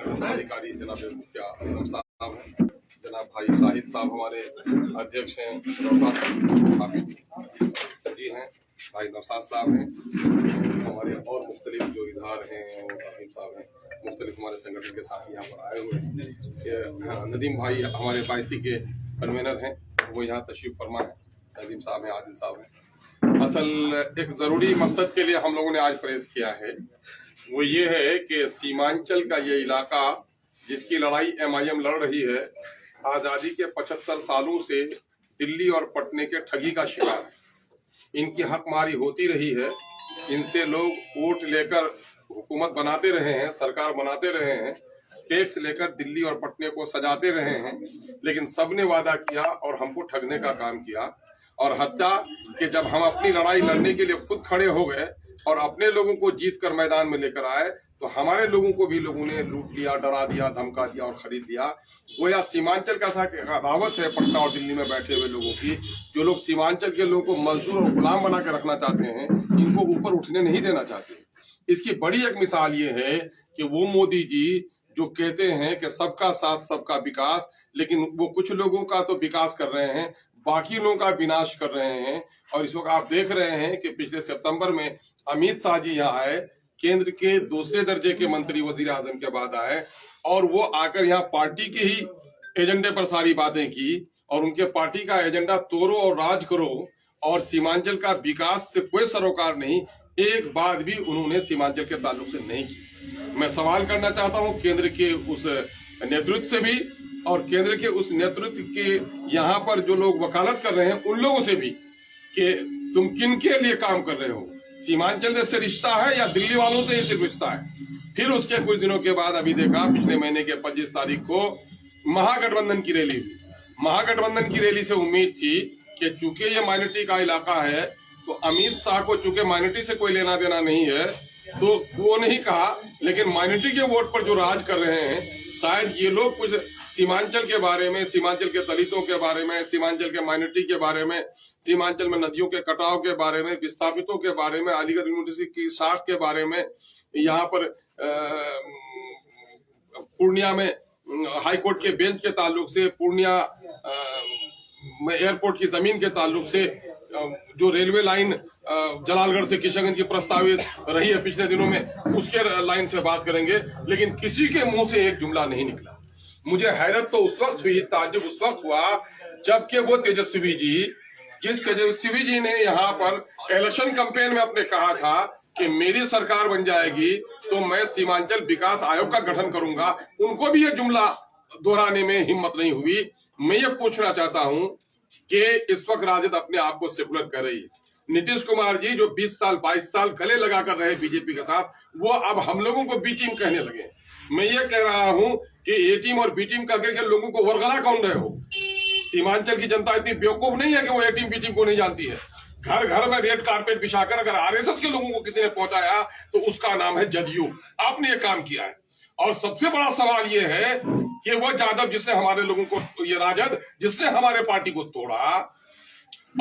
अधिकारी जनाब मुखिया असलम साहब हैं, जनाब भाई शाहिद साहब हमारे अध्यक्ष हैं, हाफिज जी हैं, भाई नौसाद साहब हैं, हमारे और मुख्तलिफ जो इजहार हैं और रहीम साहब हैं, मुख्तलिफ हमारे संगठन के साथी यहाँ पर आए हुए हैं। नदीम भाई हमारे बाईसी के कन्वेनर हैं, वो यहाँ तशरीफ फरमा है। नदीम साहब हैं, आदिल साहब हैं। असल एक ज़रूरी मकसद के लिए हम लोगों ने आज प्रेस किया है, वो ये है कि सीमांचल का ये इलाका जिसकी लड़ाई MIM लड़ रही है, आज़ादी के 75 सालों से दिल्ली और पटने के ठगी का शिकार है। इनकी हकमारी होती रही है, इनसे लोग वोट लेकर हुकूमत बनाते रहे हैं, सरकार बनाते रहे हैं, टैक्स लेकर दिल्ली और पटने को सजाते रहे हैं, लेकिन सबने वादा किया और हमको ठगने का काम किया। और हत्या कि जब हम अपनी लड़ाई लड़ने के लिए खुद खड़े हो गए और अपने लोगों को जीत कर मैदान में लेकर आए, तो हमारे लोगों को भी लोगों ने लूट लिया, डरा दिया, धमका दिया और खरीद लिया। गोया सीमांचल का सा कहावत है पटना और दिल्ली में बैठे हुए लोगों की, जो लोग सीमांचल के लोगों को मजदूर और गुलाम बना के रखना चाहते हैं, इनको ऊपर उठने नहीं देना चाहते। इसकी बड़ी एक मिसाल ये है कि वो मोदी जी जो कहते हैं कि सबका साथ सबका विकास, लेकिन वो कुछ लोगों का तो विकास कर रहे हैं, बाकी लोगों का विनाश कर रहे हैं। और इस वक्त आप देख रहे हैं कि पिछले सितंबर में अमित शाह जी यहाँ आए, केंद्र के दूसरे दर्जे के मंत्री वजीर आजम के बाद आए, और वो आकर यहाँ पार्टी के ही एजेंडे पर सारी बातें की, और उनके पार्टी का एजेंडा तोड़ो और राज करो, और सीमांचल का विकास से कोई सरोकार नहीं, एक बात भी उन्होंने सीमांचल के ताल्लुक से नहीं की। मैं सवाल करना चाहता हूँ केंद्र के उस नेतृत्व से भी, और केंद्र के उस नेतृत्व के यहाँ पर जो लोग वकालत कर रहे हैं उन लोगों से भी, कि तुम किन के लिए काम कर रहे हो, सीमांचल से रिश्ता है या दिल्ली वालों से ही सिर्फ रिश्ता है। फिर उसके कुछ दिनों के बाद अभी देखा पिछले महीने के 25 तारीख को महागठबंधन की रैली हुई। महागठबंधन की रैली से उम्मीद थी कि चूंकि ये माइनॉरिटी का इलाका है, तो अमित शाह को चूंकि माइनॉरिटी से कोई लेना देना नहीं है, तो वो नहीं कहा, लेकिन माइनॉरिटी के वोट पर जो राज कर रहे हैं, शायद ये लोग कुछ सीमांचल के बारे में, सीमांचल के दलितों के बारे में, सीमांचल के माइनॉरिटी के बारे में, सीमांचल में नदियों के कटाव के बारे में, विस्थापितों के बारे में, अलीगढ़ यूनिवर्सिटी की साख के बारे में, यहाँ पर पूर्णिया में हाईकोर्ट के बेंच के ताल्लुक से, पूर्णिया में एयरपोर्ट की जमीन के ताल्लुक से, जो रेलवे लाइन जलालगढ़ से किशनगंज की प्रस्तावित रही है पिछले दिनों में, उसके लाइन से बात करेंगे, लेकिन किसी के मुंह से एक जुमला नहीं निकला। मुझे हैरत तो उस वक्त हुई, ताज्जुब उस वक्त हुआ जबकि वो तेजस्वी जी, जिस तेजस्वी जी ने यहाँ पर इलेक्शन कैंपेन में अपने कहा था कि मेरी सरकार बन जाएगी तो मैं सीमांचल विकास आयोग का गठन करूंगा, उनको भी ये जुमला दोहराने में हिम्मत नहीं हुई। मैं ये पूछना चाहता हूं कि इस वक्त राजद अपने आप को सेकुलर कर रही है। नीतीश कुमार जी जो 20 साल 22 साल गले लगाकर रहे बीजेपी के साथ, वो अब हम लोगों को बी टीम कहने लगे। मैं ये कह रहा हूं कि ए टीम और बी टीम करके लोगों को वरगला कौन रहे हो। सीमांचल की जनता इतनी बेवकूफ नहीं है कि वो ए टीम बी टीम को नहीं जानती है। घर घर में रेड कारपेट बिछाकर अगर आरएसएस के लोगों को किसी ने पहुंचाया तो उसका नाम है जदयू। आपने ये काम किया है। और सबसे बड़ा सवाल ये है कि वो यादव जिसने हमारे लोगों को, ये राजद जिसने हमारे पार्टी को तोड़ा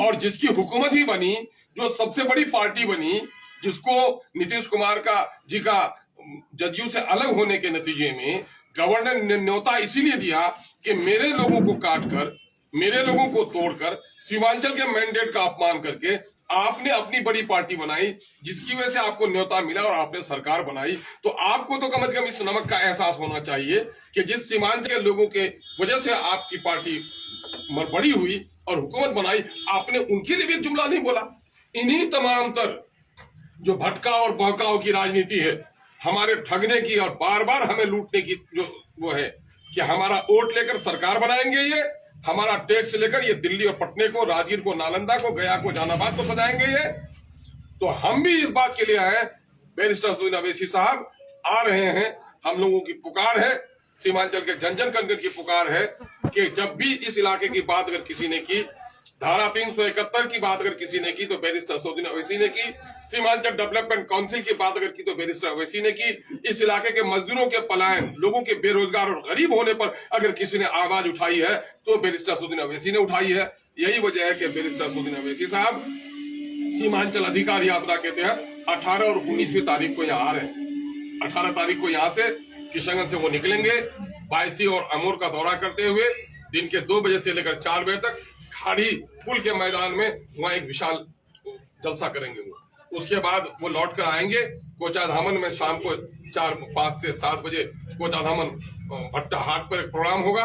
और जिसकी हुकूमत ही बनी, जो सबसे बड़ी पार्टी बनी, जिसको नीतीश कुमार जी का जदयू से अलग होने के नतीजे में गवर्नर ने न्योता इसीलिए दिया कि मेरे लोगों को काटकर, मेरे लोगों को तोड़कर, सीमांचल के मैंडेट का अपमान करके आपने अपनी बड़ी पार्टी बनाई, जिसकी वजह से आपको न्योता मिला और आपने सरकार बनाई। तो आपको तो कम से कम इस नमक का एहसास होना चाहिए कि जिस सीमांचल के लोगों के वजह से आपकी पार्टी बड़ी हुई और हुकूमत बनाई, आपने उनके लिए भी एक जुमला नहीं बोला। इन्हीं तमाम तर जो भटकाव और बहकाव की राजनीति है, हमारे ठगने की और बार बार हमें लूटने की जो वो है कि हमारा वोट लेकर सरकार बनाएंगे, ये हमारा टैक्स लेकर ये दिल्ली और पटने को, राजगीर को, नालंदा को, गया को, जहानाबाद को सजाएंगे ये। तो हम भी इस बात के लिए आए, बैरिस्टर असदुद्दीन अवैसी साहब आ रहे हैं, हम लोगों की पुकार है, सीमांचल के जन जन कनकर की पुकार है कि जब भी इस इलाके की बात अगर किसी ने की, धारा 371 की बात अगर किसी ने की तो बैरिस्टर असदुद्दीन अवैसी ने की, सीमांचल डेवलपमेंट काउंसिल की बात अगर की तो बैरिस्टर अवैसी ने की, इस इलाके के मजदूरों के पलायन, लोगों के बेरोजगार और गरीब होने पर अगर किसी ने आवाज उठाई है तो बैरिस्टर असदुद्दीन अवैसी ने उठाई है। यही वजह है कि बैरिस्टर असदुद्दीन अवैसी साहब सीमांचल अधिकार यात्रा के तहत 18 और 19वीं तारीख को यहाँ आ रहे हैं। 18 तारीख को यहाँ से किशनगंज से वो निकलेंगे। बायसी और अमूर का दौरा करते हुए दिन के 2 बजे से लेकर 4 बजे तक खाड़ी पुल के मैदान में वहाँ एक विशाल जलसा करेंगे। वो उसके बाद वो लौट कर आएंगे कोचाधामन में। शाम को 5 से 7 बजे कोचाधामन भट्टा हाट पर एक प्रोग्राम होगा,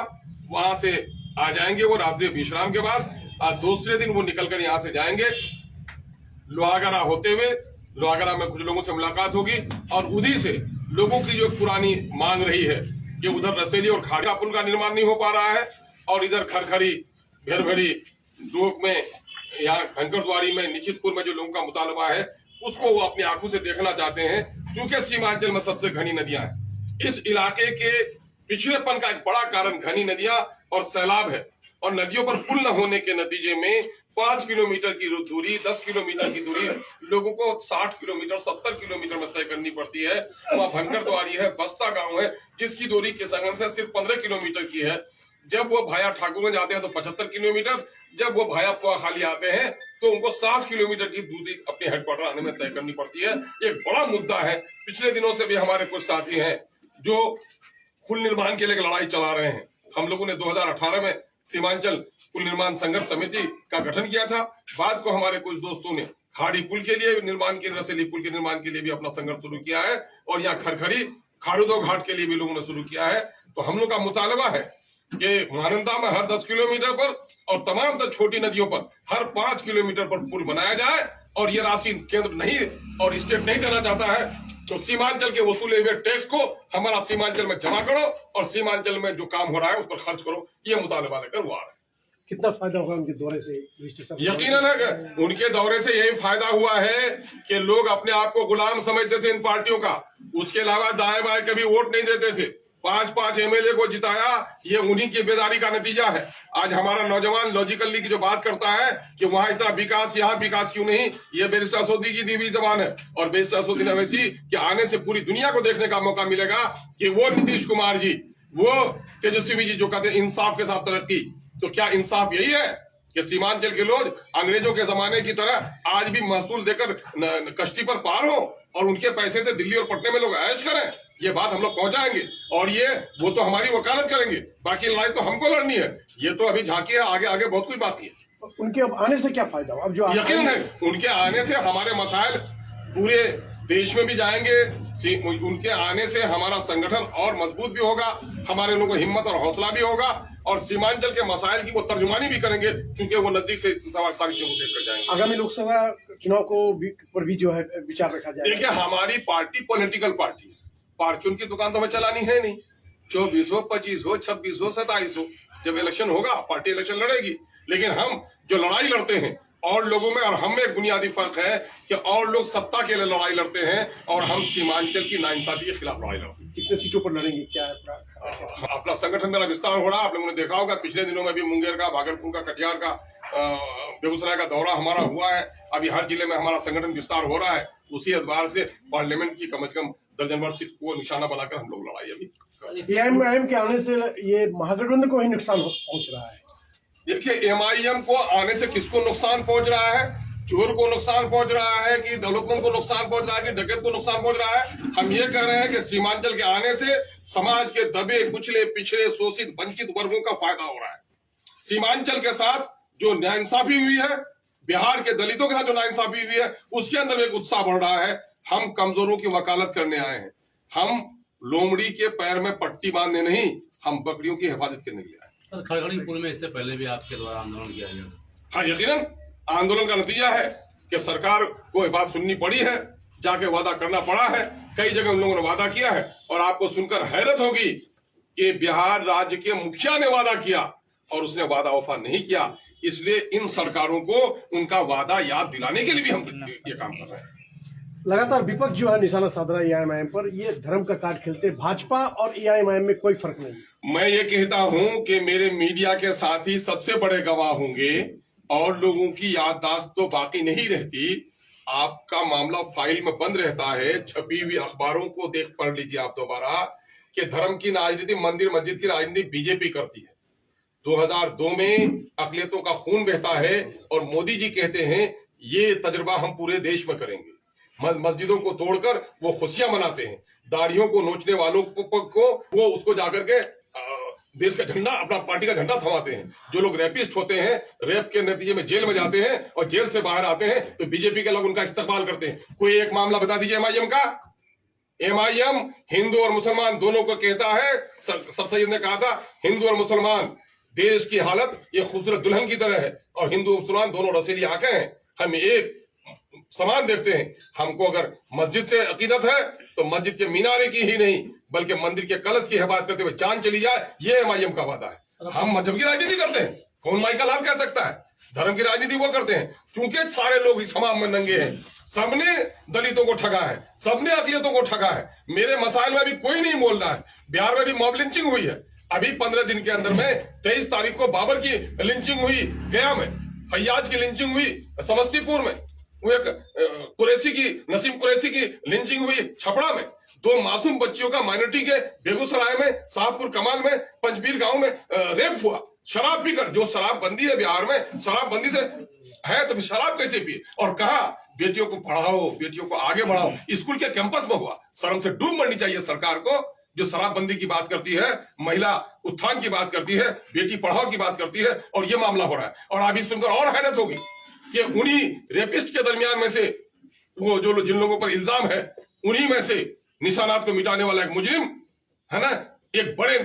वहां से आ जाएंगे वो रात्रि विश्राम के बाद। आज दूसरे दिन वो निकलकर यहाँ से जाएंगे लोहागड़ा होते हुए। लोहागड़ा में कुछ लोगों से मुलाकात होगी और उधर से लोगों की जो पुरानी मांग रही है कि उधर रसेली और खाड़ा पुल का निर्माण नहीं हो पा रहा है और इधर खरखरी भेरभरी डोक में, यहाँ भंकरद्वारी में, निश्चितपुर में जो लोगों का मुतालबा है उसको वो अपनी आंखों से देखना चाहते हैं। क्योंकि सीमांचल में सबसे घनी नदियां हैं। इस इलाके के पिछड़ेपन का एक बड़ा कारण घनी नदियां और सैलाब है और नदियों पर पुल न होने के नतीजे में 5 किलोमीटर की दूरी, 10 किलोमीटर की दूरी लोगों को 60 किलोमीटर 70 किलोमीटर में तय करनी पड़ती है। वहाँ भंकरद्वारी है, बस्ता गांव है जिसकी दूरी किशनगंज से सिर्फ 15 किलोमीटर की है। जब वो भाया ठाकुरगंज आते हैं तो 75 किलोमीटर, जब वो भाया पोआखाली आते हैं तो उनको 60 किलोमीटर की दूरी अपने हेडक्वार्टर आने में तय करनी पड़ती है। एक बड़ा मुद्दा है। पिछले दिनों से भी हमारे कुछ साथी हैं जो पुल निर्माण के लिए लड़ाई चला रहे हैं। हम लोगों ने 2018 में सीमांचल पुल निर्माण संघर्ष समिति का गठन किया था। बाद को हमारे कुछ दोस्तों ने खाड़ी पुल के लिए निर्माण के, रसेली पुल के निर्माण के लिए भी अपना संघर्ष शुरू किया है और यहाँ खरखरी खाड़ूदो घाट के लिए भी लोगों ने शुरू किया है। तो हम लोग का मुतालबा है कि महानंदा में हर 10 किलोमीटर पर और तमाम तो छोटी नदियों पर हर 5 किलोमीटर पर पुल बनाया जाए और ये राशि केंद्र नहीं और स्टेट नहीं देना चाहता है तो सीमांचल के वसूले हुए टैक्स को हमारा सीमांचल में जमा करो और सीमांचल में जो काम हो रहा है उस पर खर्च करो। ये मुतालबा लेकर वो आ रहा है। कितना फायदा होगा उनके दौरे से? यकीनन है उनके दौरे से यही फायदा हुआ है कि लोग अपने आप को गुलाम समझते थे इन पार्टियों का। उसके अलावा दाएं बाएं कभी वोट नहीं देते थे। 5-5 एमएलए को जिताया, ये उन्हीं की बेदारी का नतीजा है। आज हमारा नौजवान लॉजिकली की जो बात करता है कि वहां इतना विकास, यहाँ विकास क्यों नहीं, ये बैरिस्टर असदुद्दीन की दी हुई जबान है। और बैरिस्टर असदुद्दीन अवैसी कि आने से पूरी दुनिया को देखने का मौका मिलेगा कि वो नीतीश कुमार जी, वो तेजस्वी जी जो कहते हैं इंसाफ के साथ तरक्की, तो क्या इंसाफ यही है कि सीमांचल के लोग अंग्रेजों के जमाने की तरह आज भी महसूल देकर कश्ती पर पार हो और उनके पैसे से दिल्ली और पटने में लोग ऐश करें? ये बात हम लोग पहुंचाएंगे और ये वो तो हमारी वकालत करेंगे, बाकी लड़ाई तो हमको लड़नी है। ये तो अभी झांकी है, आगे आगे बहुत कुछ बाकी है। उनके अब आने से क्या फायदा? अब जो यकीन है उनके आने से हमारे मसाइल पूरे देश में भी जाएंगे। उनके आने से हमारा संगठन और मजबूत भी होगा, हमारे लोगों को हिम्मत और हौसला भी होगा और सीमांचल के मसाइल की वो तर्जुमानी भी करेंगे क्योंकि वो नजदीक से सारी चीजों को देखकर जाएंगे। आगामी लोकसभा चुनाव को पर भी जो है विचार रखा जाए। देखिए हमारी पार्टी पॉलिटिकल पार्टी है। फार्चून की दुकान तो हमें चलानी है नहीं। 24 हो, 25 हो, 26 हो, 27 हो, जब इलेक्शन होगा पार्टी इलेक्शन लड़ेगी। लेकिन हम जो लड़ाई लड़ते हैं और लोगों में और हम में एक बुनियादी फर्क है कि और लोग सत्ता के लिए लड़ाई लड़ते हैं और हम सीमांचल की नाइंसाफी के खिलाफ लड़ाई लड़ते हैं। कितने सीटों पर लड़ेंगे? क्या है अपना संगठन मेरा विस्तार हो रहा है। आप लोगों ने देखा होगा पिछले दिनों में भी मुंगेर का, भागलपुर का, कटिहार का, बेगूसराय का दौरा हमारा हुआ है। अभी हर जिले में हमारा संगठन विस्तार हो रहा है। उसी एतबार से पार्लियामेंट की कम से कम दर्जनभर सीट को निशाना बनाकर हम लोग लड़ाई अभी। एआईएम के आने से ये महागठबंधन को ही नुकसान पहुंच रहा है। देखिए एमआईएम को आने से किसको नुकसान पहुंच रहा है? चोर को नुकसान पहुंच रहा है कि दौलतमंद को नुकसान पहुंच रहा है कि डकैत को नुकसान पहुंच रहा है? हम ये कह रहे हैं कि सीमांचल के आने से समाज के दबे कुचले पिछड़े शोषित वंचित वर्गों का फायदा हो रहा है। सीमांचल के साथ जो नाइंसाफी हुई है, बिहार के दलितों के साथ जो नाइंसाफी हुई है, उसके अंदर एक उत्साह बढ़ रहा है। हम कमजोरों की वकालत करने आए हैं। हम लोमड़ी के पैर में पट्टी बांधने नहीं, हम बकरियों की हिफाजत करने के लिए आए। सर खड़खड़ी पुल में इससे पहले भी आपके द्वारा आंदोलन किया गया? हाँ यकीनन आंदोलन का नतीजा है कि सरकार को बात सुननी पड़ी है, जाके वादा करना पड़ा है। कई जगह उन लोगों ने वादा किया है और आपको सुनकर हैरत होगी कि बिहार राज्य के मुखिया ने वादा किया और उसने वादा वफा नहीं किया। इसलिए इन सरकारों को उनका वादा याद दिलाने के लिए भी हम ये काम कर रहे हैं। लगातार विपक्ष जो है निशाना साध रहा है एआईएमआईएम पर। ये धर्म का कार्ड खेलते भाजपा और एआईएमआईएम में कोई फर्क नहीं। मैं ये कहता हूं कि मेरे मीडिया के साथी सबसे बड़े गवाह होंगे और लोगों की याददाश्त तो बाकी नहीं रहती। आपका मामला फाइल में बंद रहता है। छपी हुई अखबारों को देख पढ़ लीजिए आप दोबारा कि धर्म की राजनीति, मंदिर मस्जिद की राजनीति बीजेपी करती है। 2002 में अकलियतों का खून बहता है और मोदी जी कहते हैं ये तजुर्बा हम पूरे देश में करेंगे। मस्जिदों को तोड़कर वो खुशियां मनाते हैं। दाढ़ियों को नोचने वालों को वो उसको जाकर के देश का झंडा, अपना पार्टी का झंडा थमाते हैं। जो लोग रेपिस्ट होते हैं, रेप के नतीजे में जेल में जाते हैं और जेल से बाहर आते हैं, तो बीजेपी के लोग उनका इस्तेमाल करते हैं। कोई एक मामला बता दीजिए एमआईएम का। एमआईएम हिंदू और मुसलमान दोनों को कहता है। सर सैयद ने कहा था, हिंदू और मुसलमान देश की हालत ये खूबसूरत दुल्हन की तरह है, और हिंदू और मुसलमान दोनों रसीली आंखें हैं, हम एक समान देखते हैं। हमको अगर मस्जिद से अकीदत है तो मस्जिद के मीनारे की ही नहीं बल्कि मंदिर के कलश की हिफाजत करते हुए जान चली जाए, ये एमआईएम का वादा है। हम मजहब की राजनीति करते हैं, कौन माइकल लाल कह सकता है? धर्म की राजनीति वो करते हैं। चूंकि सारे लोग इस हमाम में नंगे हैं, सबने दलितों को ठगा है, सबने अकलियतों को ठगा है। मेरे मसाइल में अभी कोई नहीं बोल रहा है। बिहार में भी मॉब लिंचिंग हुई है, अभी 15 दिन के अंदर में 23 तारीख को बाबर की लिंचिंग हुई गया में, फैयाज की लिंचिंग हुई समस्तीपुर में, वो एक कुरैशी की, नसीम कुरैशी की लिंचिंग हुई छपरा में, 2 मासूम बच्चियों का माइनॉरिटी के बेगूसराय में, शाहपुर कमाल में, पंचबीर गांव में रेप हुआ शराब पीकर। जो शराब बंदी है बिहार में, शराब बंदी से है तो शराब कैसे पिए? और कहा बेटियों को पढ़ाओ, बेटियों को आगे बढ़ाओ, स्कूल के कैंपस में हुआ। शर्म से डूब मरनी चाहिए सरकार को, जो शराबबंदी की बात करती है, महिला उत्थान की बात करती है, बेटी पढ़ाओ की बात करती है, और ये मामला हो रहा है। और अभी सुनकर और हैरत होगी कि उन्हीं रेपिस्ट के दरमियान में से वो जो जिन लोगों पर इल्जाम है, उन्हीं में से निशानात को मिटाने वाला एक मुजरिम है ना, एक बड़े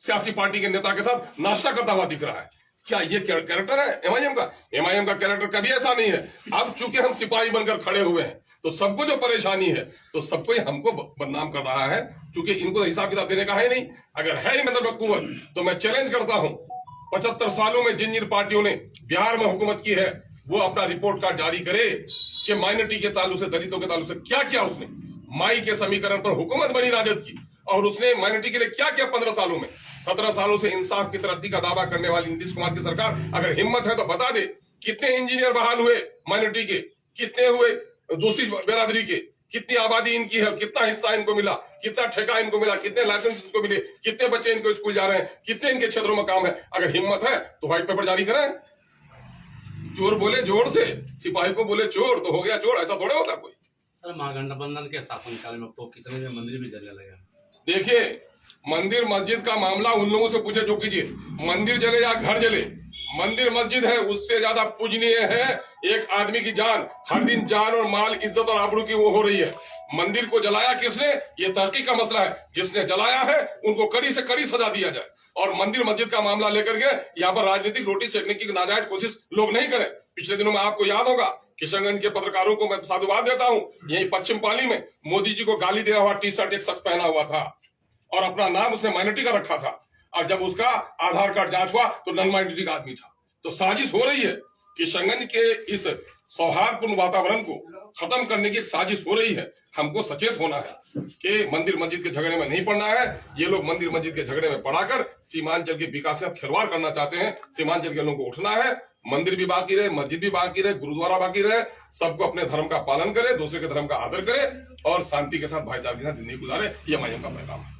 सियासी पार्टी के नेता के साथ नाश्ता करता हुआ दिख रहा है। क्या ये कैरेक्टर है एमआईएम का? एमआईएम का कैरेक्टर कभी ऐसा नहीं है। अब चूंकि हम सिपाही बनकर खड़े हुए हैं तो सबको जो परेशानी है तो सबको ही हमको बदनाम कर रहा है, क्योंकि इनको हिसाब किताब देने का है नहीं। अगर है ही मतलब हुकूमत तो मैं चैलेंज करता हूं, 75 सालों में जिन जिन पार्टियों ने बिहार में हुकूमत की है वो अपना रिपोर्ट कार्ड जारी करे कि माइनॉरिटी के ताल्लुक से, दलितों के ताल्लुक से क्या क्या उसने माई के समीकरण पर हुकूमत बनी राजद की, और उसने माइनॉरिटी के लिए क्या क्या 15 सालों में, 17 सालों से इंसाफ की तरक्की का दावा करने वाली नीतीश कुमार की सरकार अगर हिम्मत है तो बता दे कितने इंजीनियर बहाल हुए माइनॉरिटी के, कितने हुए दूसरी बिरादरी के, कितनी आबादी इनकी है, कितना हिस्सा इनको मिला, कितना ठेका इनको मिला, कितने लाइसेंस इनको मिले, कितने बच्चे इनको स्कूल जा रहे हैं, कितने इनके क्षेत्रों में काम है। अगर हिम्मत है तो व्हाइट पेपर जारी करें। चोर बोले जोर से, सिपाही को बोले चोर तो हो गया चोर, ऐसा थोड़ा होता कोई। सर, महागठबंधन के शासनकाल में तो किसी ने मंदिर भी जलने लगा। देखिए, मंदिर मस्जिद का मामला उन लोगों से पूछे जो कीजिए, मंदिर जले या घर जले, मंदिर मस्जिद है उससे ज्यादा पूजनीय है एक आदमी की जान। हर दिन जान और माल, इज्जत और आबरू की वो हो रही है। मंदिर को जलाया किसने, ये तहकीक का मसला है। जिसने जलाया है उनको कड़ी से कड़ी सजा दिया जाए, और मंदिर मस्जिद का मामला लेकर के यहाँ पर राजनीतिक रोटी सेकने की नाजायज कोशिश लोग नहीं करें। पिछले दिनों में आपको याद होगा, किशनगंज के पत्रकारों को मैं साधुवाद देता हूँ, यही पश्चिम पाली में मोदी जी को गाली दिया हुआ टी शर्ट एक शख्स पहना हुआ था और अपना नाम उसने माइनॉरिटी का रखा था, और जब उसका आधार कार्ड जांच हुआ तो नॉन माइनॉरिटी का आदमी था। तो साजिश हो रही है, किशनगंज के इस सौहार्दपूर्ण वातावरण को खत्म करने की एक साजिश हो रही है। हमको सचेत होना है कि मंदिर मस्जिद के झगड़े में नहीं पड़ना है। ये लोग मंदिर मस्जिद के झगड़े में पड़ाकर सीमांचल के विकास का खिलवाड़ करना चाहते हैं। सीमांचल के लोगों को उठना है, मंदिर भी बाकी रहे, मस्जिद भी बाकी रहे, गुरुद्वारा बाकी रहे, सबको अपने धर्म का पालन करे, दूसरे के धर्म का आदर करे और शांति के साथ, भाईचारे के साथ जिंदगी गुजारे। ये एमआईएम का पैगाम है।